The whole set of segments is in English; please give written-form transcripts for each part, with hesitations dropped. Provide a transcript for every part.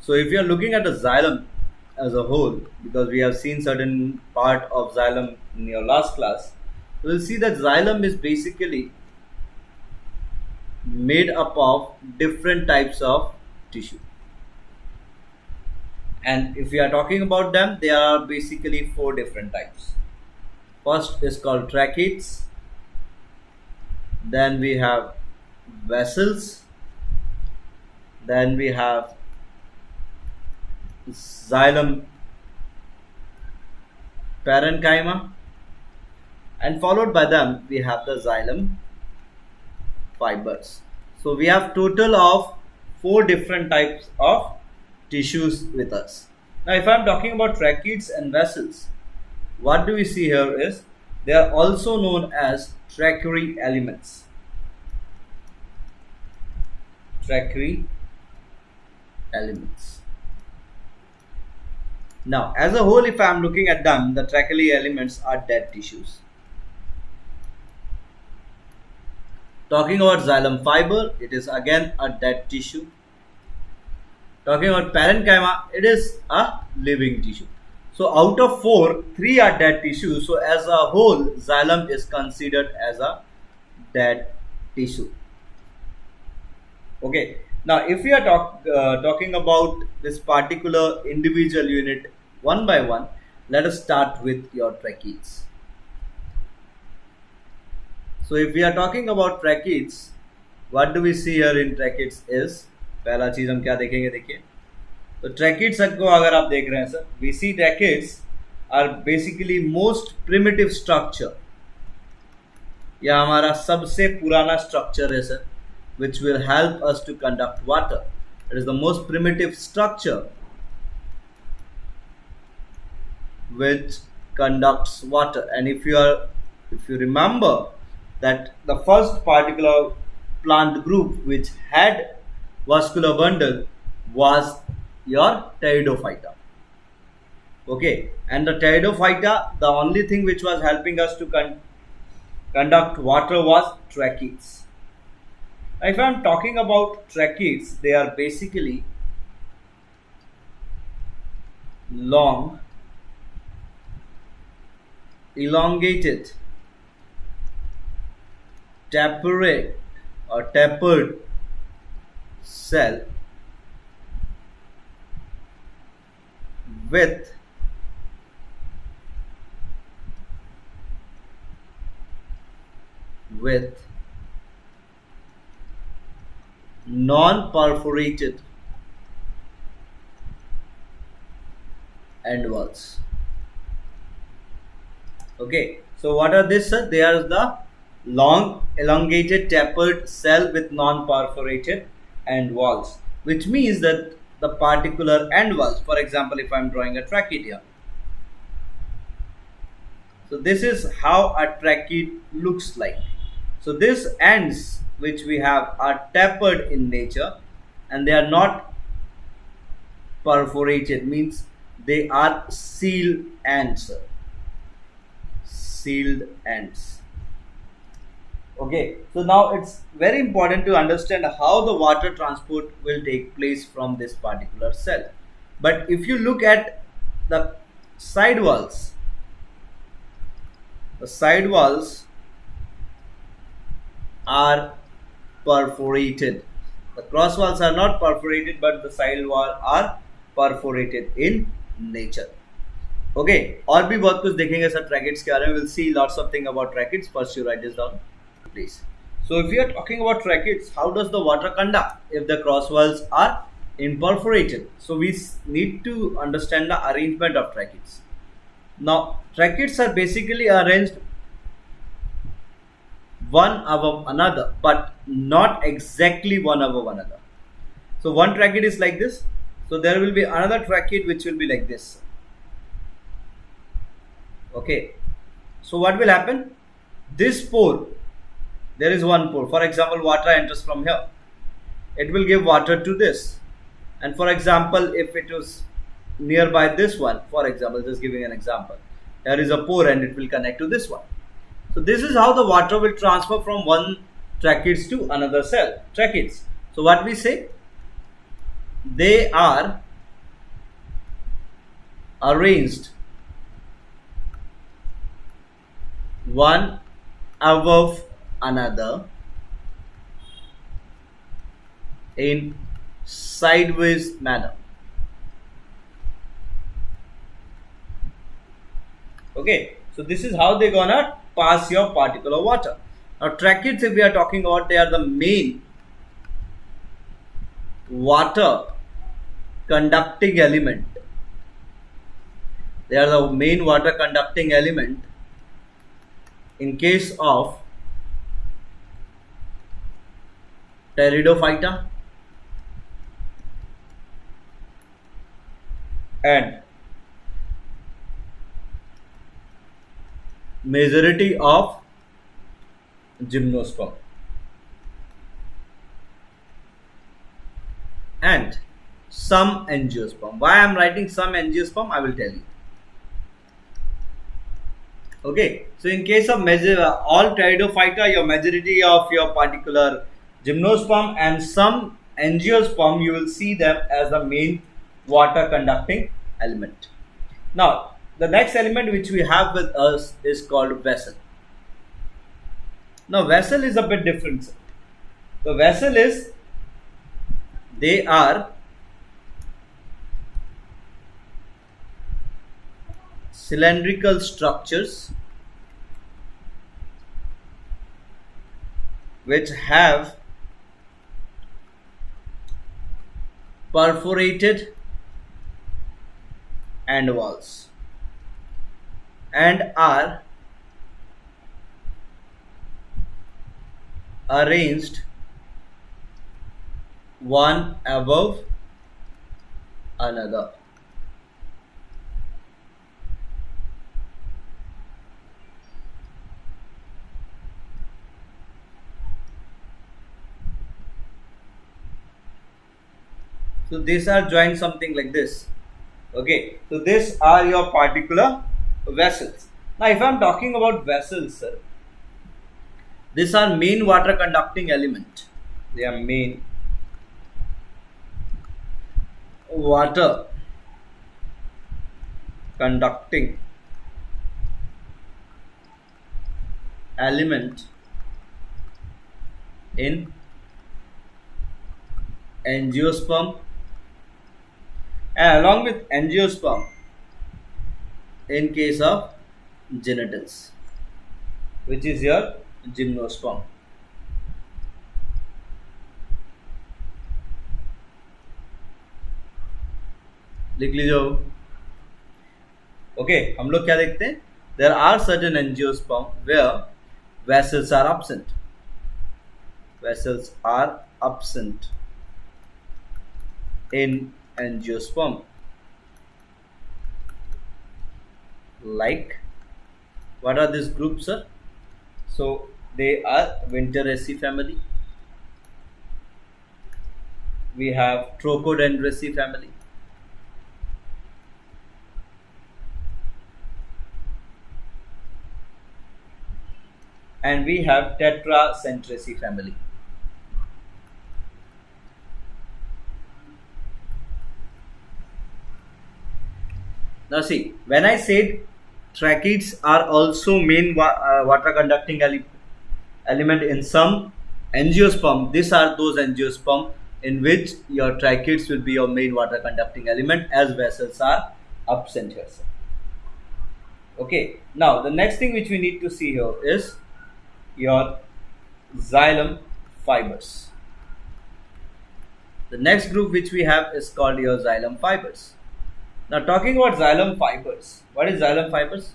So if you are looking at the xylem as a whole, because we have seen certain part of xylem in your last class, you will see that xylem is basically made up of different types of tissue. And if we are talking about them, there are basically four different types. First is called tracheids, then we have vessels, then we have xylem parenchyma, and followed by them we have the xylem fibers. So we have total of four different types of tissues with us. Now if I am talking about tracheids and vessels, what do we see here is they are also known as tracheary elements. Tracheary elements. Now as a whole, if I am looking at them, the tracheary elements are dead tissues. Talking about xylem fiber, it is again a dead tissue. Talking about parenchyma, it is a living tissue. So out of four, three are dead tissues. So as a whole, xylem is considered as a dead tissue. Okay. Now if we are talking about this particular individual unit one by one, let us start with your tracheids. So if we are talking about tracheids, what do we see here in tracheids is, पहला चीज हम क्या देखेंगे, देखिए तो tracheids को अगर आप देख रहे हैं sir, we see tracheids are basically most primitive structure. यह हमारा सबसे पुराना स्ट्रक्चर है sir, which will help us to conduct water. It is the most primitive structure which conducts water. And if you remember that the first particular plant group which had vascular bundle was your pteridophyta. Okay, and the pteridophyta, the only thing which was helping us to conduct water was tracheids. If I am talking about tracheids, they are basically long, elongated, tapered or tapered cell with non-perforated end walls. Okay, so what are this, sir? They are the long, elongated, tapered cell with non-perforated end walls, which means that the particular end walls, for example, if I am drawing a tracheid here, so this is how a tracheid looks like. So these ends which we have are tapered in nature and they are not perforated, means they are sealed ends, sir. Sealed ends. Okay, so now it's very important to understand how the water transport will take place from this particular cell. But if you look at the side walls, the side walls are perforated. The cross walls are not perforated, but the side wall are perforated in nature. Okay, और भी बहुत कुछ देखेंगे sir tracheids के बारे में. Will see lots of thing about tracheids. First you write this down please. So if you are talking about tracheids, how does the water conduct if the cross walls are imperforated? So we need to understand the arrangement of tracheids. Now tracheids are basically arranged one above another, but not exactly one above another. So one tracheid is like this, so there will be another tracheid which will be like this. Okay, so what will happen? This pore, there is one pore. For example, water enters from here. It will give water to this. And for example, if it was nearby this one, for example, just giving an example, there is a pore and it will connect to this one. So this is how the water will transfer from one tracheids to another cell, tracheids. So what we say? They are arranged one above another in sideways manner. Okay, so this is how they're gonna pass your particular water. Now tracheids, if we are talking about, they are the main water conducting element. They are the main water conducting element in case of Pteridophyta and majority of gymnosperm and some angiosperm. Why I am writing some angiosperm, I will tell you. Okay, so in case of all Pteridophyta, your majority of your particular gymnosperm and some angiosperm, you will see them as the main water conducting element. Now, the next element which we have with us is called vessel. Now, vessel is a bit different. The vessel is, they are cylindrical structures which have perforated end walls and are arranged one above another. So these are joined something like this. Okay, so these are your particular vessels. Now if I am talking about vessels, sir, these are main water conducting element. They are main water conducting element in angiosperm, and along with angiosperm in case of genitals, which is your gymnosperm. लिख लीजिए. Okay, हम लोग क्या देखते हैं? There are certain angiosperm where vessels are absent. Vessels are absent in angiosperm. Like, what are these groups, sir? So they are Winteraceae family. We have Trochodendroaceae family. And we have Tetracentraceae family. Now see, when I said tracheids are also main water conducting element in some angiosperm, these are those angiosperm in which your tracheids will be your main water conducting element, as vessels are absent here, sir. Okay, now the next thing which we need to see here is your xylem fibers. The next group which we have is called your xylem fibers. Now talking about xylem fibers, what is xylem fibers?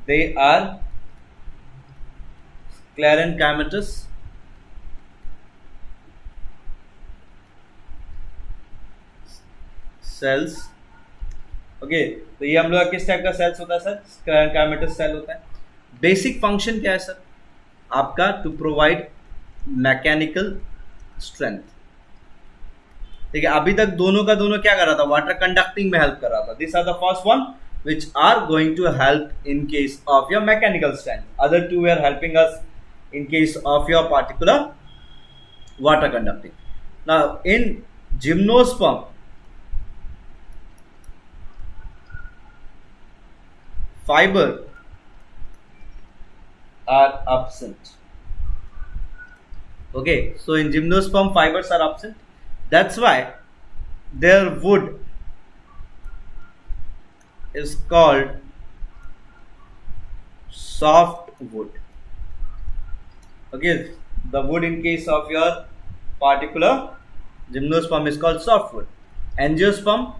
They are sclerenchymatous cells. Okay, तो ये हम लोग किस type का sales होता है sir? स्क्लेरेंकाइमेटस cell होता है. बेसिक फंक्शन क्या है सर आपका? To provide mechanical strength. ठीक है, अभी तक दोनों का दोनों क्या कर रहा था? वाटर कंडक्टिंग में हेल्प कर रहा था. This are the first one which are going to help in case of your mechanical strength. Other two were helping us in case of your particular water conducting. Now in gymnosperm, fiber are absent. Okay, so in gymnosperm fibers are absent. That's why their wood is called soft wood. Okay, the wood in case of your particular gymnosperm is called softwood. Angiosperm,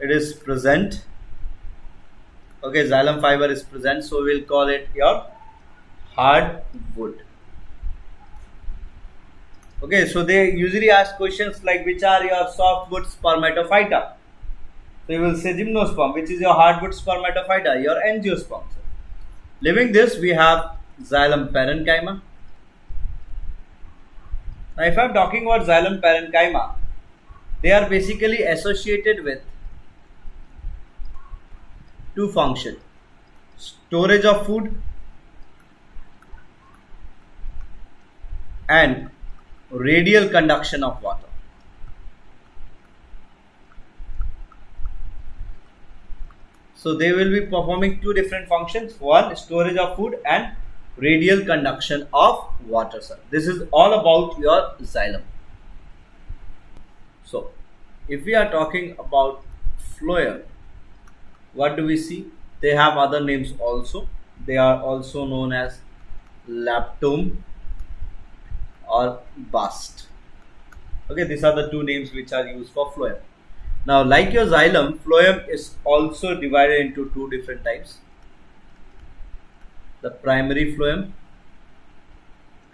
it is present. Okay, xylem fiber is present, so we'll call it your hardwood. Okay, so they usually ask questions like which are your softwood spermatophyta. So you will say gymnosperm, which is your hardwood spermatophyta, your angiosperm. Leaving this, we have xylem parenchyma. Now, if I am talking about xylem parenchyma, they are basically associated with two functions: storage of food and radial conduction of water. So they will be performing two different functions: one, storage of food, and radial conduction of water. Sir, this is all about your xylem. So if we are talking about phloem, what do we see? They have other names also. They are also known as laptome or bast. Okay, these are the two names which are used for phloem. Now, like your xylem, phloem is also divided into two different types: the primary phloem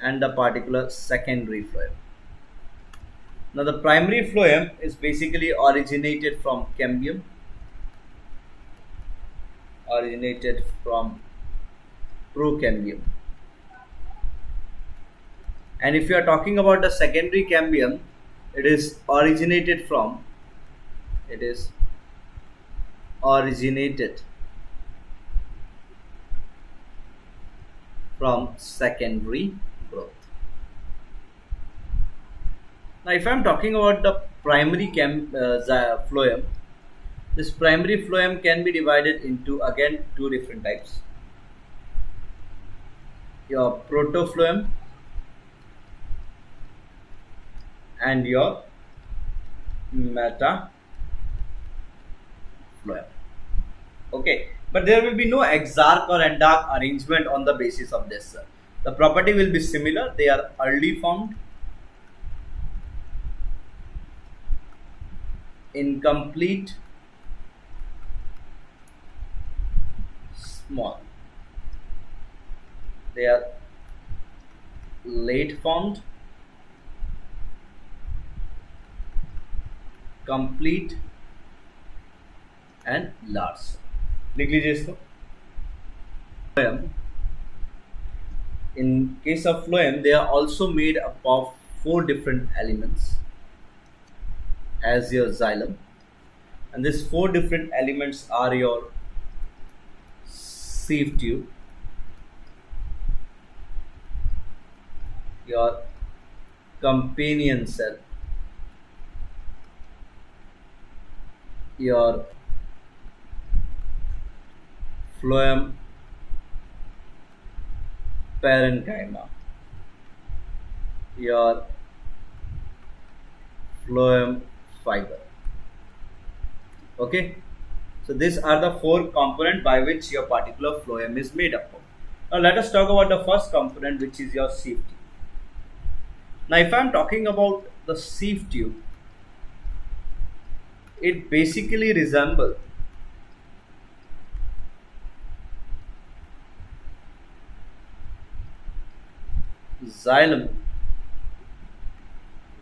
and the particular secondary phloem. Now, the primary phloem is basically originated from cambium, originated from procambium. And if you are talking about the secondary cambium, it is originated from secondary growth. Now, if I am talking about the primary phloem, this primary phloem can be divided into again two different types: your protophlloem and your metaphlloem. Okay, but there will be no exarch or endarch arrangement on the basis of this. The property will be similar. They are early formed, incomplete, small. They are late formed, complete and large. लिख लीजिए इसको. In case of phloem, they are also made up of four different elements as your xylem, and these four different elements are your sieve tube, your companion cell, your phloem parenchyma, your phloem fiber. Okay, so these are the four components by which your particular phloem is made up of. Now let us talk about the first component, which is your sieve tube. Now if I am talking about the sieve tube, it basically resembles xylem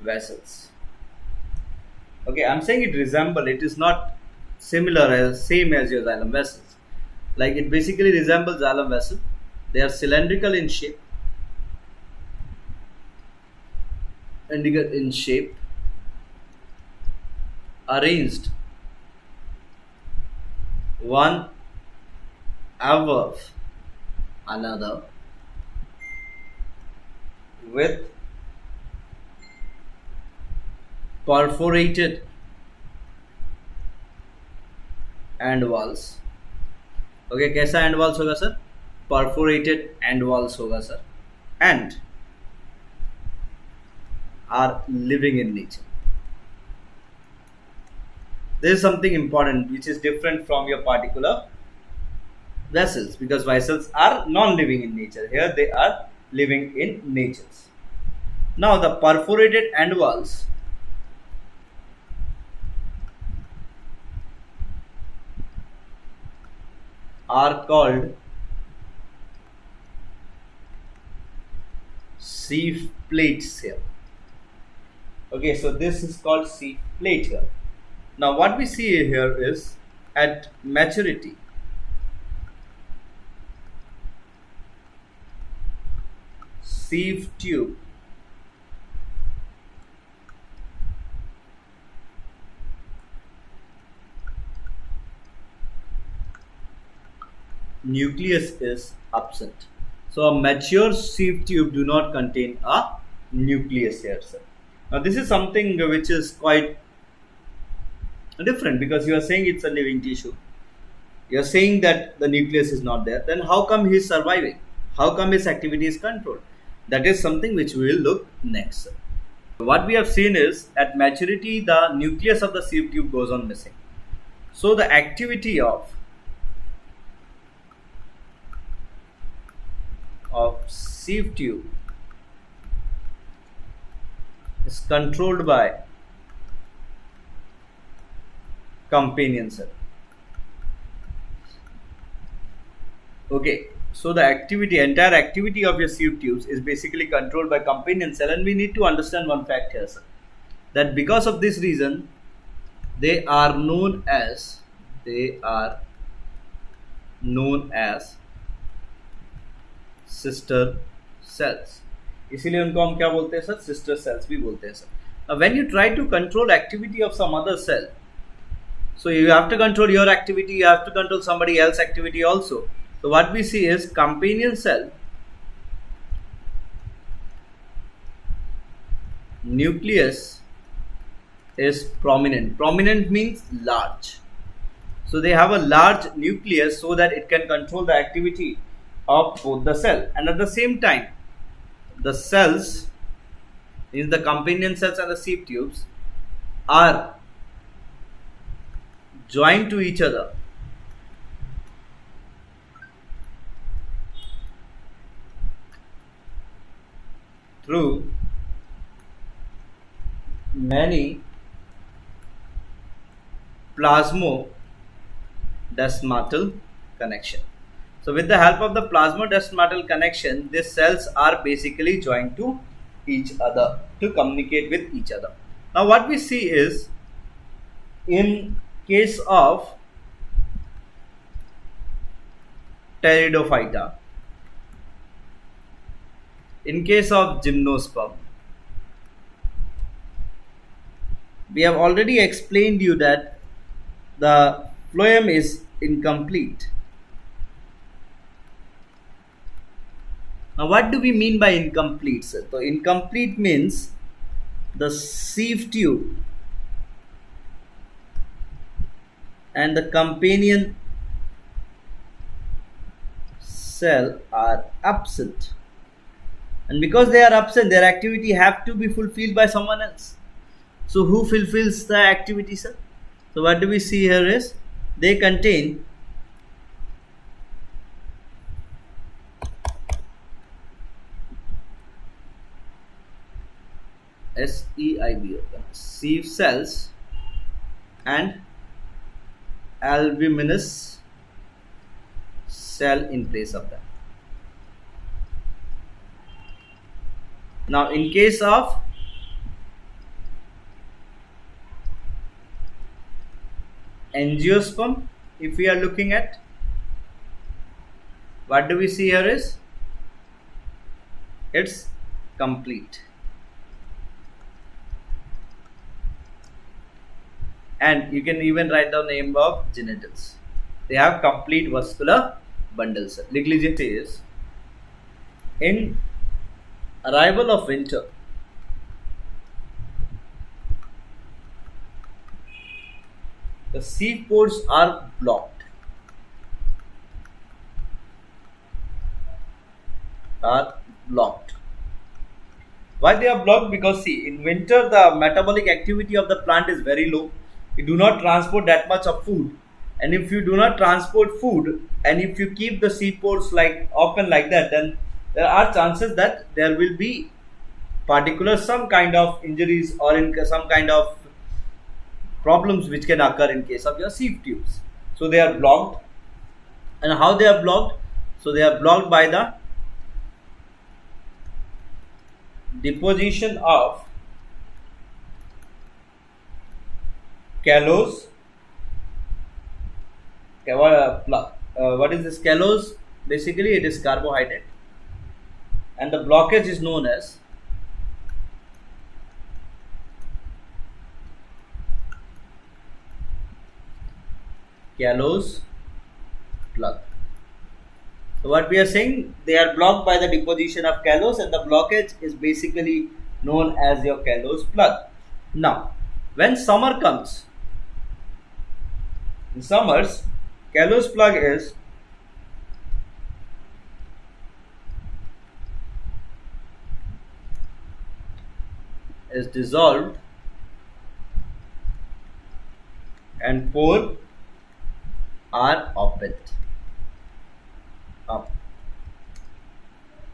vessels. Okay, I'm saying it resemble. It is not similar as same as your xylem vessels. Like it basically resembles xylem vessel. They are cylindrical in shape, arranged one above another with perforated end walls. Okay, कैसा end walls होगा sir? Perforated end walls होगा sir. End are living in nature. This is something important which is different from your particular vessels, because vessels are non-living in nature. Here they are living in nature. Now the perforated end walls are called sieve plates here. Okay, so this is called sieve plate here. Now what we see here is at maturity, sieve tube nucleus is absent. So a mature sieve tube do not contain a nucleus here, sir. Now this is something which is quite different, because you are saying it's a living tissue. You are saying that the nucleus is not there. Then how come he is surviving? How come his activity is controlled? That is something which we will look next. What we have seen is at maturity the nucleus of the sieve tube goes on missing. So the activity of sieve tube is controlled by companion cell. Okay, so the entire activity of your sieve tubes is basically controlled by companion cell, and we need to understand one fact here, sir, that because of this reason they are known as sister cells. इसीलिए उनको हम क्या बोलते हैं sir? Sister sales भी बोलते हैं sir. Now when you try to control activity of some other cell, so you have to control your activity, you have to control somebody else's activity also. So what we see is companion cell nucleus is prominent. Prominent means large. So they have a large nucleus so that it can control the activity of both the cell, and at the same time the cells in the companion cells and the sieve tubes are joined to each other through many plasmodesmatal connection. So with the help of the plasmodesmatal connection, these cells are basically joined to each other to communicate with each other. Now what we see is, in case of Pteridophyta, in case of gymnosperm, we have already explained you that the phloem is incomplete. Now what do we mean by incomplete, sir? So incomplete means the sieve tube and the companion cell are absent, and because they are absent, their activity have to be fulfilled by someone else. So who fulfills the activity, sir? So what do we see here is they contain sieve cells and albuminous cell in place of them. Now in case of angiosperm, if we are looking at, what do we see here is it's complete. And you can even write down the name of genitals. They have complete vascular bundles. लिख लीजिए is in arrival of winter, the sieve ports are blocked. Are blocked. Why they are blocked? Because see, in winter the metabolic activity of the plant is very low. You do not transport that much of food, and if you do not transport food, and if you keep the sieve ports like open like that, then there are chances that there will be particular some kind of injuries or in some kind of problems which can occur in case of your sieve tubes. So they are blocked. And how they are blocked? So they are blocked by the deposition of callose. What is this callose? Basically it is carbohydrate, and the blockage is known as callose plug. So what we are saying, they are blocked by the deposition of callose, and the blockage is basically known as your callose plug. Now, when summer comes, in summers, callose plug is dissolved and pore are opened up.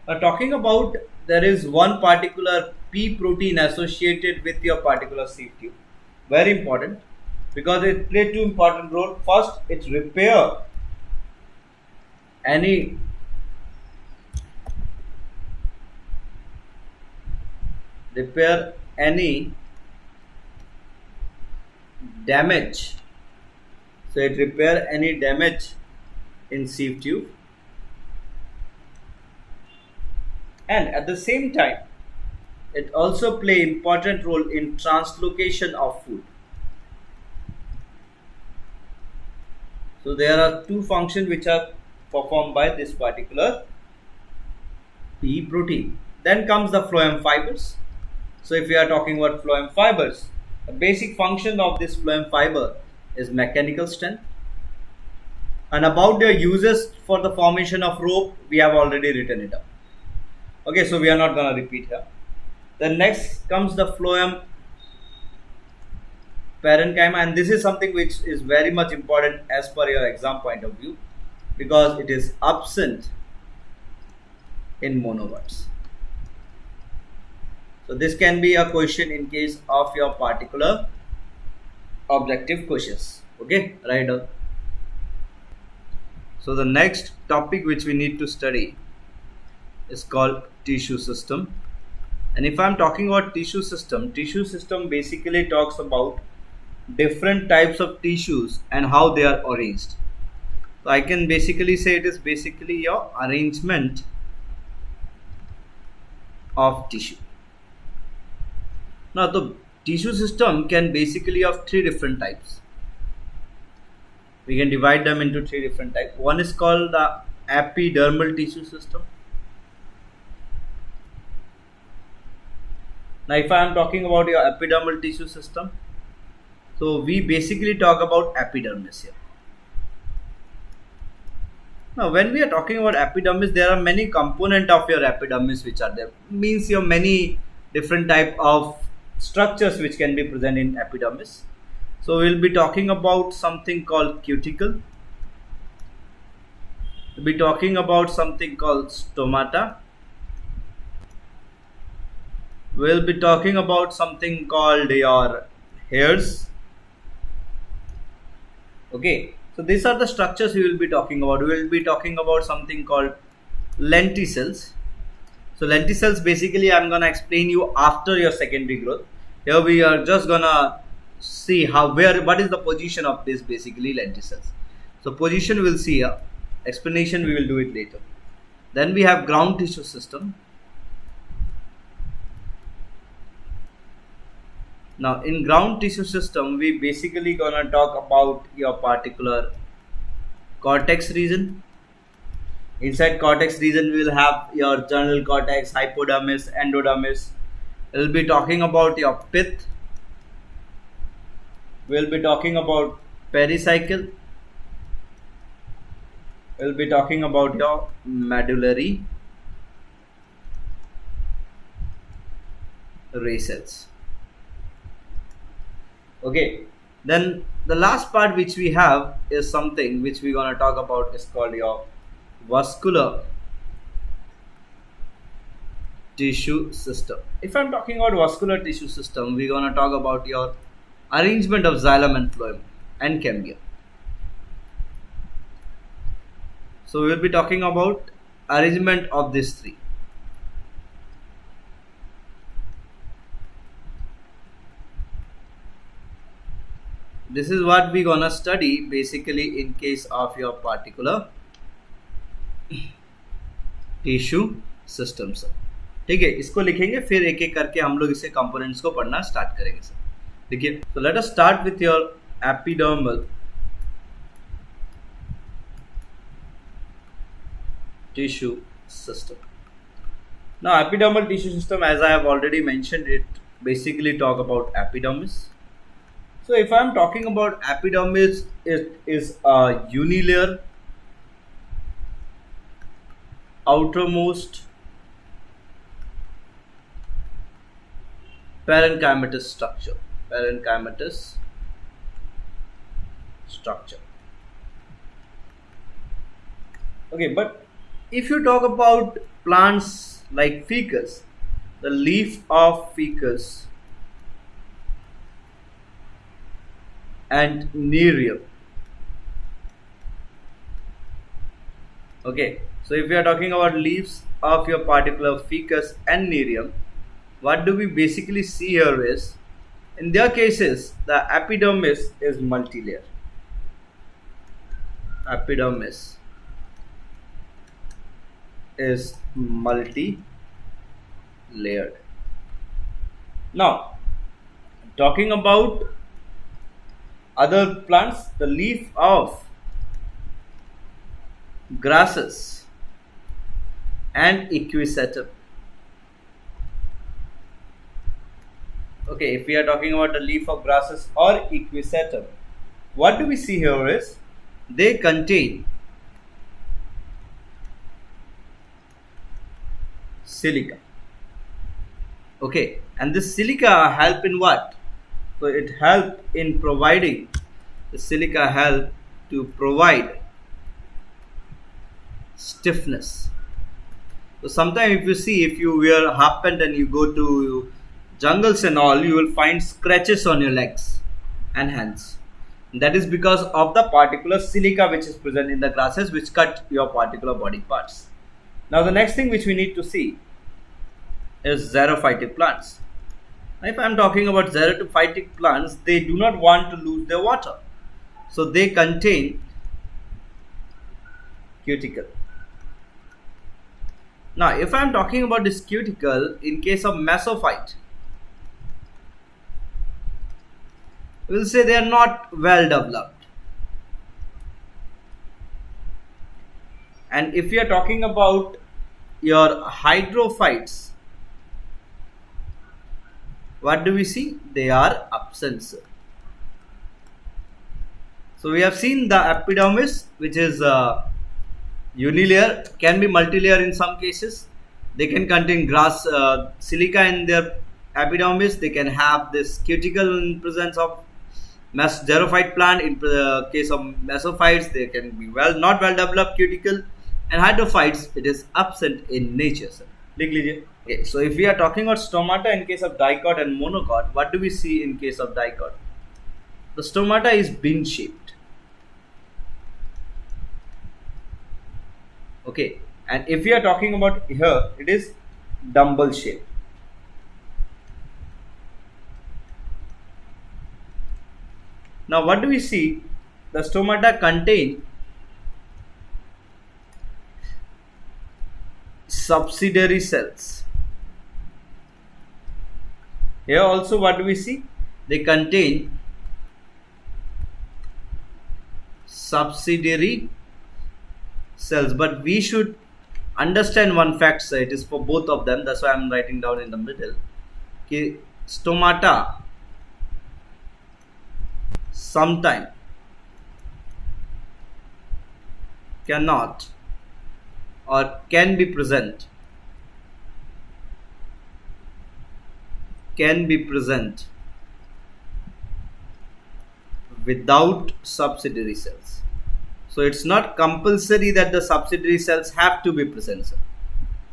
Now talking about, there is one particular P protein associated with your particular sieve tube. Very important, because it plays two important roles. First, it repair any damage. So it repair any damage in sieve tube, and at the same time it also play important role in translocation of food. So there are two functions which are performed by this particular P protein. Then comes the phloem fibers. So if we are talking about phloem fibers, the basic function of this phloem fiber is mechanical strength. And about their uses for the formation of rope, we have already written it up. Okay, so we are not going to repeat here. Then next comes the phloem parenchyma, and this is something which is very much important as per your exam point of view, because it is absent in monovots. So this can be a question in case of your particular objective questions. Okay, right down. So the next topic which we need to study is called tissue system. And if I'm talking about tissue system basically talks about different types of tissues and how they are arranged. So I can basically say it is basically your arrangement of tissue. Now the tissue system can basically of three different types. We can divide them into three different types. One is called the epidermal tissue system. Now if I am talking about your epidermal tissue system, so we basically talk about epidermis here. Now when we are talking about epidermis, there are many components of your epidermis which are there. Means your many different type of structures which can be present in epidermis. So we'll be talking about something called cuticle. We'll be talking about something called stomata. We'll be talking about something called your hairs. Okay, so these are the structures we will be talking about. We will be talking about something called lenticels. So lenticels basically I'm gonna explain you after your secondary growth. Here we are just gonna see what is the position of this basically lenticels. So position we'll see here. Explanation we will do it later. Then we have ground tissue system. Now in ground tissue system we basically gonna talk about your particular cortex region. Inside cortex region we will have your general cortex, hypodermis, endodermis. We will be talking about your pith. We will be talking about pericycle. We'll be talking about your medullary ray cells. Okay, then the last part which we have is something which we're gonna talk about is called your vascular tissue system. If I'm talking about vascular tissue system, we're gonna talk about your arrangement of xylem and phloem and cambium. So we will be talking about arrangement of these three. This is what we gonna study basically in case of your particular tissue system sir. ठीक है, इसको लिखेंगे फिर एक एक करके हम लोग इसे कंपोनेंट्स को पढ़ना स्टार्ट करेंगे सर. देखिए, so let us start with your epidermal tissue system. Now epidermal tissue system, as I have already mentioned, it basically talk about epidermis. So if I am talking about epidermis, it is a unilayer outermost parenchymatous structure. Parenchymatous structure. Okay, but if you talk about plants like ficus, the leaf of ficus and nerium. Okay, so if we are talking about leaves of your particular ficus and nerium, what do we basically see here is, in their cases, the epidermis is multilayer. Epidermis is multi-layered. Now, talking about other plants, the leaf of grasses and equisetum. Okay, if we are talking about the leaf of grasses or equisetum, what do we see here is they contain silica. Okay, and this silica help in what? So it help in providing, the silica help to provide stiffness. So sometimes if you see, if you wear half pant and you go to jungles and all, you will find scratches on your legs and hands. And that is because of the particular silica which is present in the grasses, which cut your particular body parts. Now the next thing which we need to see is xerophytic plants. Now, if I am talking about xerophytic plants, they do not want to lose their water, so they contain cuticle. Now if I am talking about this cuticle in case of mesophyte, we will say they are not well developed. And if we are talking about your hydrophytes, what do we see? They are absent. So we have seen the epidermis, which is unilayer, can be multilayer in some cases. They can contain grass silica in their epidermis. They can have this cuticle in presence of xerophyte plant. In case of mesophytes, they can be not well developed cuticle, and hydrophytes, it is absent in nature. Sir. Okay, so if we are talking about stomata in case of dicot and monocot, what do we see in case of dicot? The stomata is bean shaped. Okay, and if we are talking about here, it is dumbbell shaped. Now what do we see? The stomata contain subsidiary cells. Here also what do we see? They contain subsidiary cells, but we should understand one fact, sir. It is for both of them, that's why I am writing down in the middle. Okay, stomata sometime cannot or can be present without subsidiary cells. So it's not compulsory that the subsidiary cells have to be present, sir.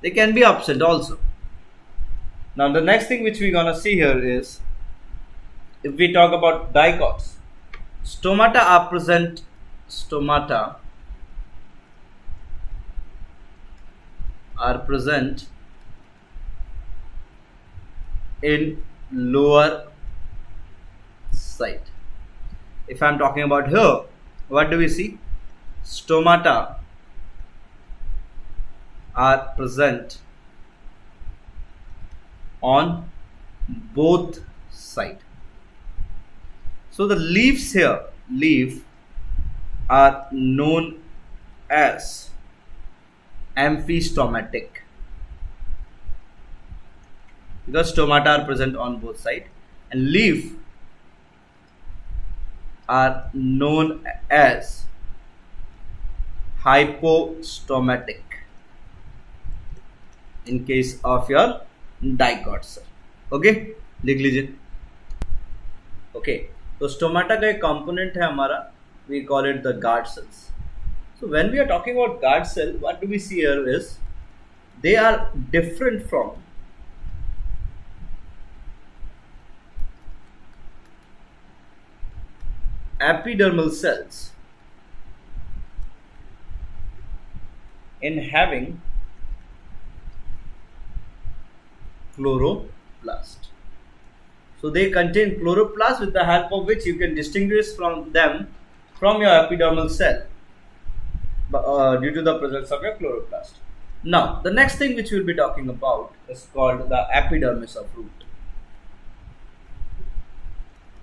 They can be absent also. Now the next thing which we're gonna see here is, if we talk about dicots, stomata are present. Stomata are present in lower side. If I'm talking about here, what do we see? Stomata are present on both sides. So the leaves here, are known as amphistomatic, because stomata are present on both sides, and leaf are known as hypostomatic in case of your dicots. Okay, लिख लीजिए. Okay, तो stomata का एक component है हमारा, we call it the guard cells. So when we are talking about guard cell, what do we see here is they are different from epidermal cells in having chloroplast. So they contain chloroplast, with the help of which you can distinguish from them from your epidermal cell due to the presence of your chloroplast. Now the next thing which we will be talking about is called the epidermis of root.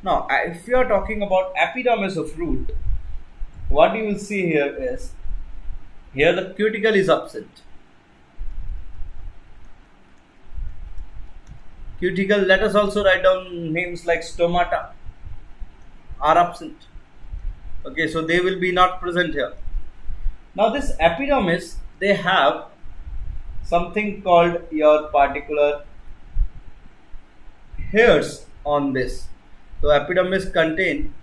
Now if you are talking about epidermis of root, what you will see here is, here the cuticle is absent. Cuticle, let us also write down names like stomata, are absent. Okay, so they will be not present here. Now this epidermis, they have something called your particular hairs on this. So epidermis contain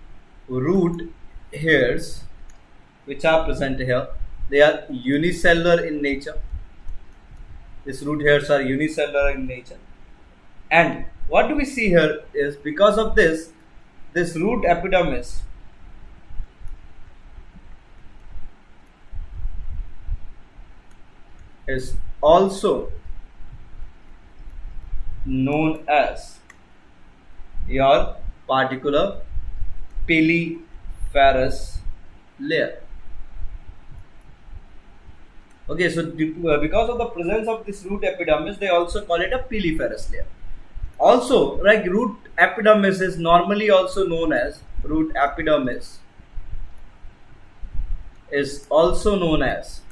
root hairs which are present here. They are unicellular in nature. These root hairs are unicellular in nature. And what do we see here is, because of this root epidermis is also known as your particular piliferous layer. Okay, so because of the presence of this root epidermis, they also call it a piliferous layer. Also, like root epidermis is normally also known as, root epidermis is also known as,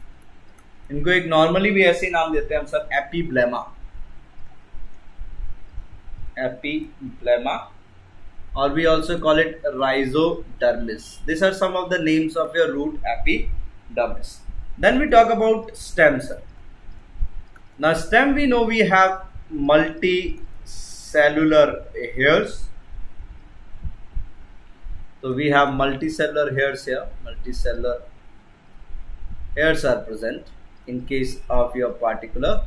इनको एक normally भी ऐसे ही नाम देते हैं हम sir, एपीब्लेमा. एपीब्लेमा, or we also call it rhizodermis. These are some of the names of your root epidermis. Then we talk about stem cell. Now stem, we know we have multicellular hairs. So we have multicellular hairs here. Multicellular hairs are present in case of your particular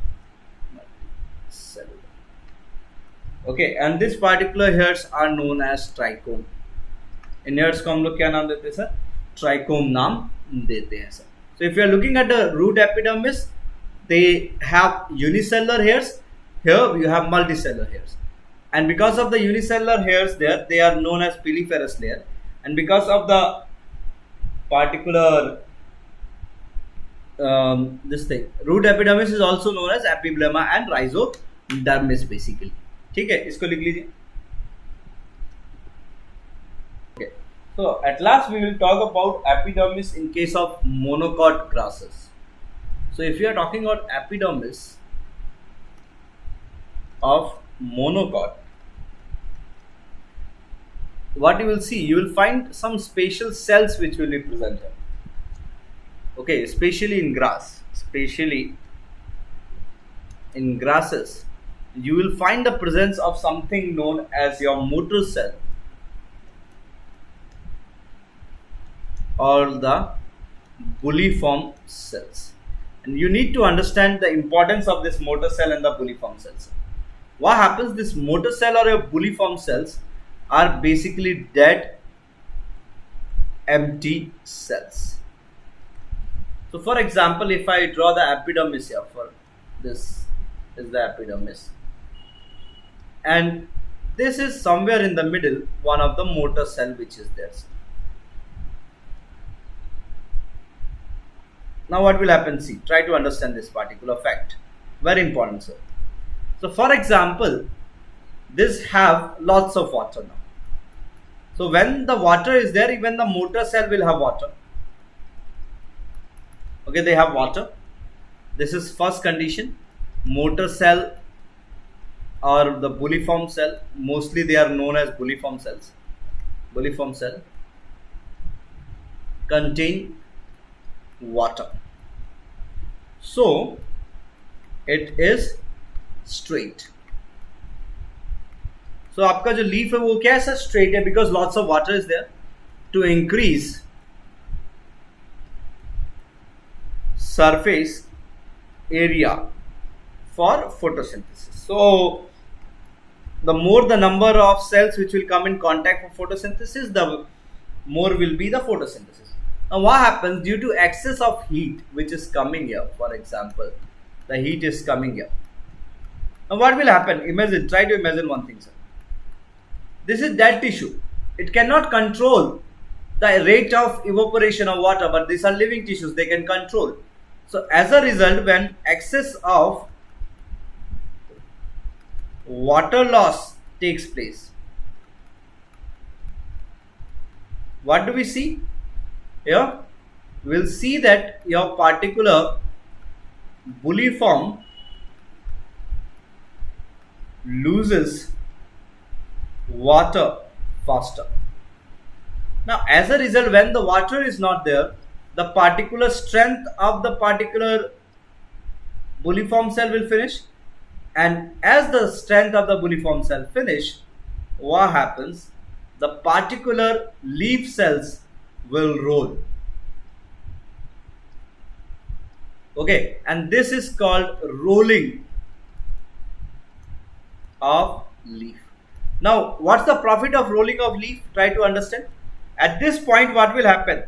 cellular. Okay, and this particular hairs are known as trichome. In hairs को हम लोग क्या नाम देते हैं sir? Trichome नाम देते हैं sir. So if you are looking at the root epidermis, they have unicellular hairs. Here you have multicellular hairs, and because of the unicellular hairs there, they are known as piliferous layer. And because of the particular this thing, root epidermis is also known as epiblema and rhizodermis basically. ठीक है, इसको लिख लीजिए. Okay, so at last we will talk about epidermis in case of monocot grasses. So if you are talking about epidermis of monocot, what you will see, you will find some spatial cells which will be present here. Okay, especially in grass, especially in grasses, you will find the presence of something known as your motor cell or the bulliform cells. And you need to understand the importance of this motor cell and the bulliform cells. What happens, this motor cell or your bulliform cells are basically dead empty cells. So for example, if I draw the epidermis here, for this is the epidermis, and this is somewhere in the middle one of the motor cell which is there. Now what will happen? See, try to understand this particular fact. Very important, sir. So for example, this have lots of water now. So when the water is there, even the motor cell will have water. Okay, they have water. This is first condition. Motor cell or the bulliform cell, mostly they are known as bulliform cells. Bulliform cell contain water. So it is straight. So आपका जो leaf है वो क्या है sir? Straight है, because lots of water is there to increase surface area for photosynthesis. So the more the number of cells which will come in contact for photosynthesis, the more will be the photosynthesis. Now what happens due to excess of heat which is coming here? For example, the heat is coming here. Now what will happen? Imagine, try to imagine one thing, sir. This is dead tissue. It cannot control the rate of evaporation of water, but these are living tissues, they can control. So as a result, when excess of water loss takes place, what do we see? Here we will see that your particular bulliform loses water faster. Now as a result, when the water is not there, the particular strength of the particular bulliform cell will finish, and as the strength of the bulliform cell finish, what happens? The particular leaf cells will roll. Okay, and this is called rolling of leaf. Now what's the profit of rolling of leaf? Try to understand. At this point what will happen?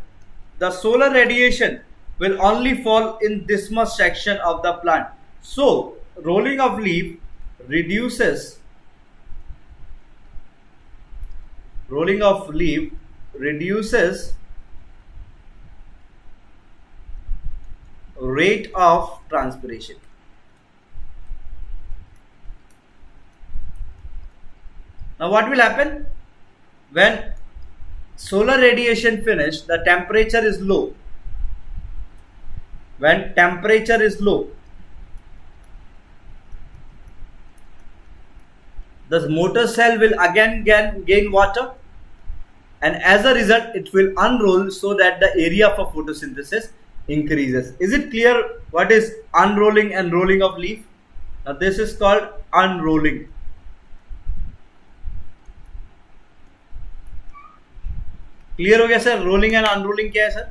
The solar radiation will only fall in this much section of the plant. So rolling of leaf reduces rate of transpiration. Now what will happen? When solar radiation finish, the temperature is low. When temperature is low, the motor cell will again gain water, and as a result it will unroll so that the area for photosynthesis increases. Is it clear what is unrolling and rolling of leaf? Now this is called unrolling. Clear हो गया sir? Rolling and अनरोलिंग क्या है sir?